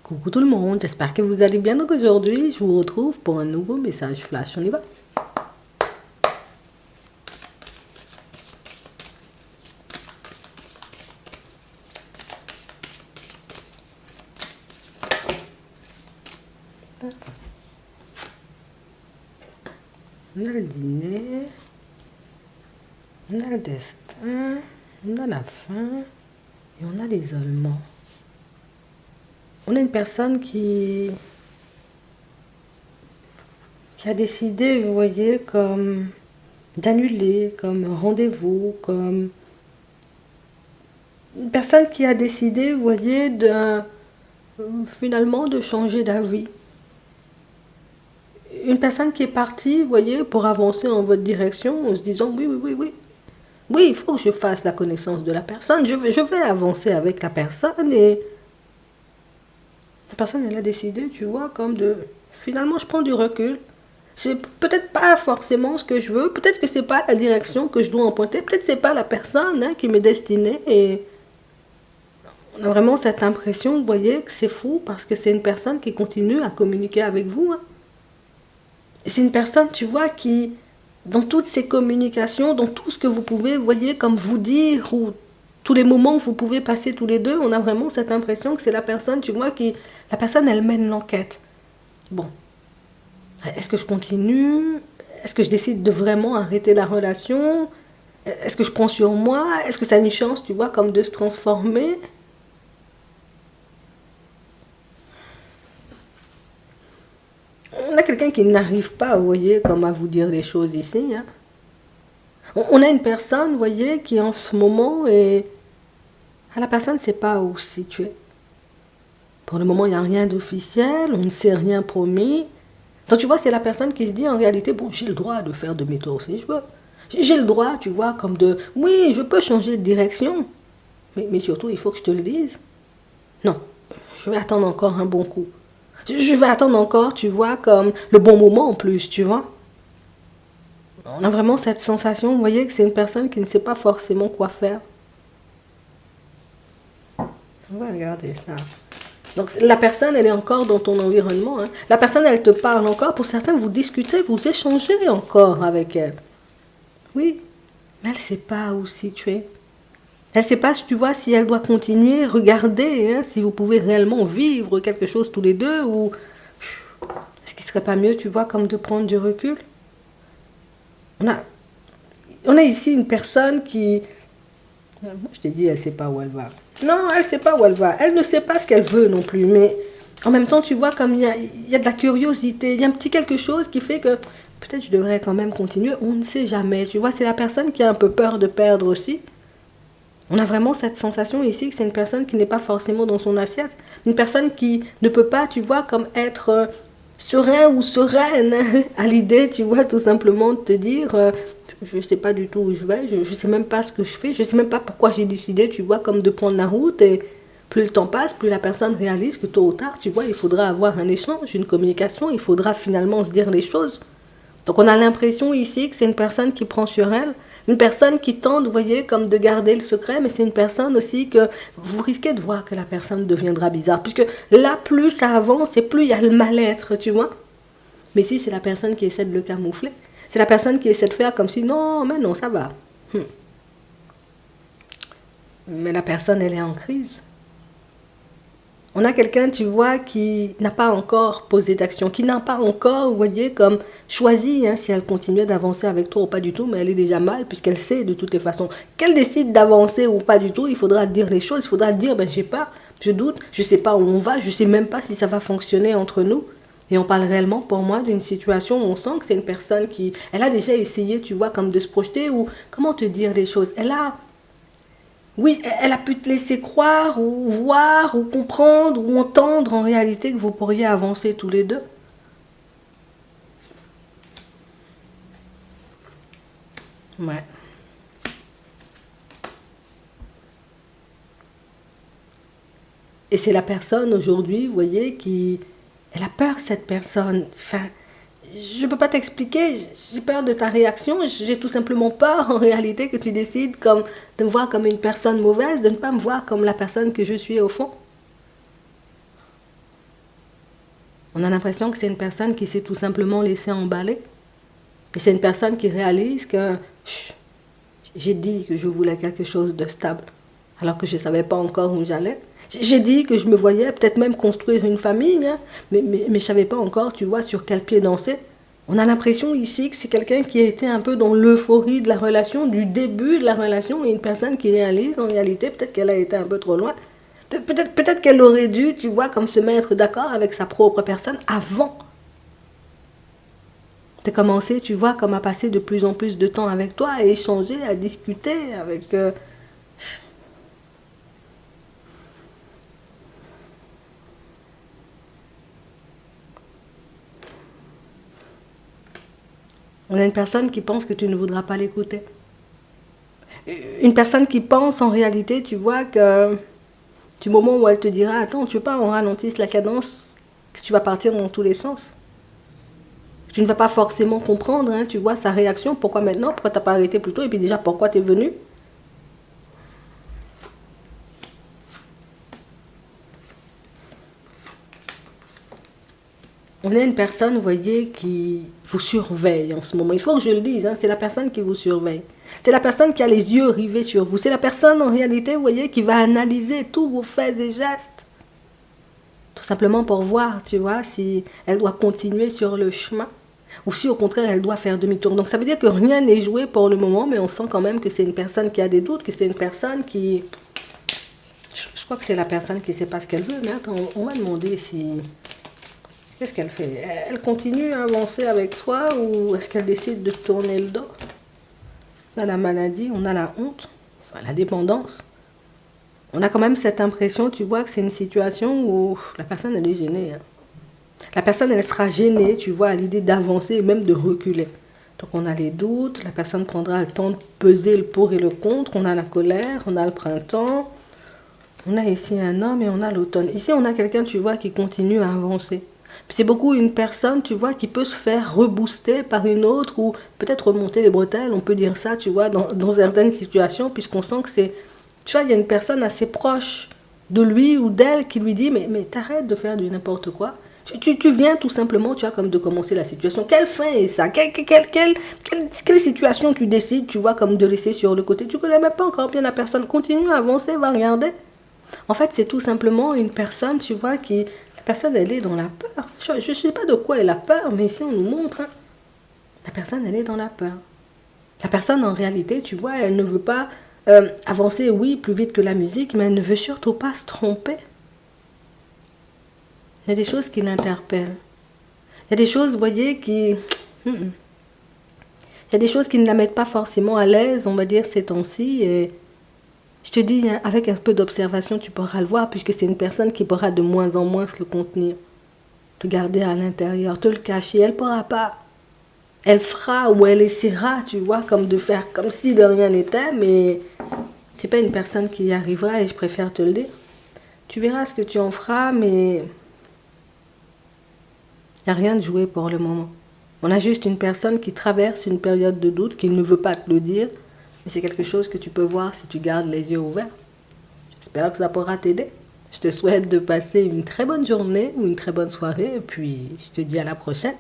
Coucou tout le monde, j'espère que vous allez bien. Donc aujourd'hui, je vous retrouve pour un nouveau message flash. On y va. On a le dîner, on a le destin, on a la faim et on a l'isolement. On a une personne qui a décidé, vous voyez, comme d'annuler, comme un rendez-vous, comme une personne qui a décidé, vous voyez, finalement de changer d'avis. Une personne qui est partie, vous voyez, pour avancer en votre direction en se disant oui, il faut que je fasse la connaissance de la personne, je vais avancer avec la personne et la personne, elle a décidé, tu vois, comme de, finalement, je prends du recul. C'est peut-être pas forcément ce que je veux, peut-être que c'est pas la direction que je dois emprunter, peut-être que c'est pas la personne qui m'est destinée et on a vraiment cette impression, vous voyez, que c'est fou parce que c'est une personne qui continue à communiquer avec vous. Et c'est une personne, tu vois, qui, dans toutes ces communications, dans tout ce que vous pouvez, vous voyez, comme vous dire, ou tous les moments que vous pouvez passer tous les deux, on a vraiment cette impression que c'est la personne, tu vois, la personne, elle mène l'enquête. Bon, est-ce que je continue? Est-ce que je décide de vraiment arrêter la relation? Est-ce que je prends sur moi? Est-ce que ça a une chance, tu vois, comme de se transformer? On a quelqu'un qui n'arrive pas, vous voyez, comme à vous dire les choses ici. On a une personne, vous voyez, qui en ce moment est... La personne ne sait pas où se situer. Pour le moment, il n'y a rien d'officiel, on ne s'est rien promis. Donc tu vois, c'est la personne qui se dit en réalité, bon, j'ai le droit de faire demi-tour si je veux. J'ai le droit, tu vois, comme de, oui, je peux changer de direction. Mais surtout, il faut que je te le dise. Non, je vais attendre encore un bon coup. Je vais attendre encore, tu vois, comme le bon moment en plus, tu vois. On a vraiment cette sensation, vous voyez, que c'est une personne qui ne sait pas forcément quoi faire. On va regarder ça. Donc la personne, elle est encore dans ton environnement. La personne, elle te parle encore. Pour certains, vous discutez, vous échangez encore avec elle. Oui, mais elle ne sait pas où se situer. Elle ne sait pas, tu vois, si elle doit continuer, regarder, si vous pouvez réellement vivre quelque chose tous les deux, ou est-ce qu'il ne serait pas mieux, tu vois, comme de prendre du recul? On a ici une personne qui... Moi, je t'ai dit, elle ne sait pas où elle va. Non, elle ne sait pas où elle va. Elle ne sait pas ce qu'elle veut non plus, mais en même temps, tu vois, comme il y a de la curiosité, il y a un petit quelque chose qui fait que peut-être je devrais quand même continuer, on ne sait jamais. Tu vois, c'est la personne qui a un peu peur de perdre aussi. On a vraiment cette sensation ici que c'est une personne qui n'est pas forcément dans son assiette. Une personne qui ne peut pas, tu vois, comme être serein ou sereine à l'idée, tu vois, tout simplement de te dire, je ne sais pas du tout où je vais, je ne sais même pas ce que je fais, je ne sais même pas pourquoi j'ai décidé, tu vois, comme de prendre la route. Et plus le temps passe, plus la personne réalise que tôt ou tard, tu vois, il faudra avoir un échange, une communication, il faudra finalement se dire les choses. Donc on a l'impression ici que c'est une personne qui prend sur elle, une personne qui tente, vous voyez, comme de garder le secret, mais c'est une personne aussi que vous risquez de voir que la personne deviendra bizarre. Puisque là, plus ça avance et plus il y a le mal-être, tu vois. Mais si c'est la personne qui essaie de le camoufler, c'est la personne qui essaie de faire comme si, non, mais non, ça va. Mais la personne, elle est en crise. On a quelqu'un, tu vois, qui n'a pas encore posé d'action, qui n'a pas encore, vous voyez, comme choisi si elle continuait d'avancer avec toi ou pas du tout, mais elle est déjà mal puisqu'elle sait de toutes les façons. Qu'elle décide d'avancer ou pas du tout, il faudra dire les choses, il faudra dire, ben j'ai pas, je doute, je sais pas où on va, je sais même pas si ça va fonctionner entre nous. Et on parle réellement pour moi d'une situation où on sent que c'est une personne qui, elle a déjà essayé, tu vois, comme de se projeter ou, comment te dire les choses, oui, elle a pu te laisser croire ou voir ou comprendre ou entendre en réalité que vous pourriez avancer tous les deux. Ouais. Et c'est la personne aujourd'hui, vous voyez, qui... Elle a peur, cette personne. Enfin, je ne peux pas t'expliquer, j'ai peur de ta réaction, j'ai tout simplement peur en réalité que tu décides comme, de me voir comme une personne mauvaise, de ne pas me voir comme la personne que je suis au fond. On a l'impression que c'est une personne qui s'est tout simplement laissée emballer. Et c'est une personne qui réalise que j'ai dit que je voulais quelque chose de stable, alors que je ne savais pas encore où j'allais. J'ai dit que je me voyais peut-être même construire une famille, hein, mais je ne savais pas encore, tu vois, sur quel pied danser. On a l'impression ici que c'est quelqu'un qui a été un peu dans l'euphorie de la relation, du début de la relation, et une personne qui réalise en réalité peut-être qu'elle a été un peu trop loin. Peut-être qu'elle aurait dû, tu vois, comme se mettre d'accord avec sa propre personne avant de commencer, tu vois, comme à passer de plus en plus de temps avec toi, à échanger, à discuter avec... On a une personne qui pense que tu ne voudras pas l'écouter. Une personne qui pense en réalité, tu vois, que du moment où elle te dira, attends, tu veux pas on ralentisse la cadence, que tu vas partir dans tous les sens. Tu ne vas pas forcément comprendre, hein, tu vois, sa réaction, pourquoi maintenant, pourquoi tu n'as pas arrêté plus tôt, et puis déjà, pourquoi tu es venu. On est une personne, vous voyez, qui vous surveille en ce moment. Il faut que je le dise, hein, c'est la personne qui vous surveille. C'est la personne qui a les yeux rivés sur vous. C'est la personne, en réalité, vous voyez, qui va analyser tous vos faits et gestes. Tout simplement pour voir, tu vois, si elle doit continuer sur le chemin ou si au contraire elle doit faire demi-tour. Donc ça veut dire que rien n'est joué pour le moment, mais on sent quand même que c'est une personne qui a des doutes, que c'est une personne qui... Je crois que c'est la personne qui ne sait pas ce qu'elle veut, mais attends, on va demander si... Qu'est-ce qu'elle fait? Elle continue à avancer avec toi ou est-ce qu'elle décide de tourner le dos? On a la maladie, on a la honte, enfin la dépendance. On a quand même cette impression, tu vois, que c'est une situation où la personne, elle est gênée. Hein. La personne, elle sera gênée, tu vois, à l'idée d'avancer et même de reculer. Donc on a les doutes, la personne prendra le temps de peser le pour et le contre, on a la colère, on a le printemps, on a ici un homme et on a l'automne. Ici, on a quelqu'un, tu vois, qui continue à avancer. C'est beaucoup une personne, tu vois, qui peut se faire rebooster par une autre ou peut-être remonter les bretelles, on peut dire ça, tu vois, dans certaines situations, puisqu'on sent que c'est... Tu vois, il y a une personne assez proche de lui ou d'elle qui lui dit, mais t'arrêtes de faire du n'importe quoi. Tu viens tout simplement, tu vois, comme de commencer la situation. Quelle fin est ça? Quelle situation tu décides, tu vois, comme de laisser sur le côté? Tu connais même pas encore bien la personne. Continue à avancer, va regarder. En fait, c'est tout simplement une personne, tu vois, qui... La personne, elle est dans la peur. Je ne sais pas de quoi elle a peur, mais ici, on nous montre. Hein. La personne, elle est dans la peur. La personne, en réalité, tu vois, elle ne veut pas avancer, oui, plus vite que la musique, mais elle ne veut surtout pas se tromper. Il y a des choses qui l'interpellent. Il y a des choses, vous voyez, qui... Il y a des choses qui ne la mettent pas forcément à l'aise, on va dire, ces temps-ci, et... Je te dis, hein, avec un peu d'observation, tu pourras le voir, puisque c'est une personne qui pourra de moins en moins se le contenir. Te garder à l'intérieur, te le cacher, elle ne pourra pas. Elle fera ou elle essaiera, tu vois, comme de faire comme si de rien n'était, mais c'est pas une personne qui y arrivera et je préfère te le dire. Tu verras ce que tu en feras, mais il n'y a rien de joué pour le moment. On a juste une personne qui traverse une période de doute, qui ne veut pas te le dire, mais c'est quelque chose que tu peux voir si tu gardes les yeux ouverts. J'espère que ça pourra t'aider. Je te souhaite de passer une très bonne journée ou une très bonne soirée et puis je te dis à la prochaine.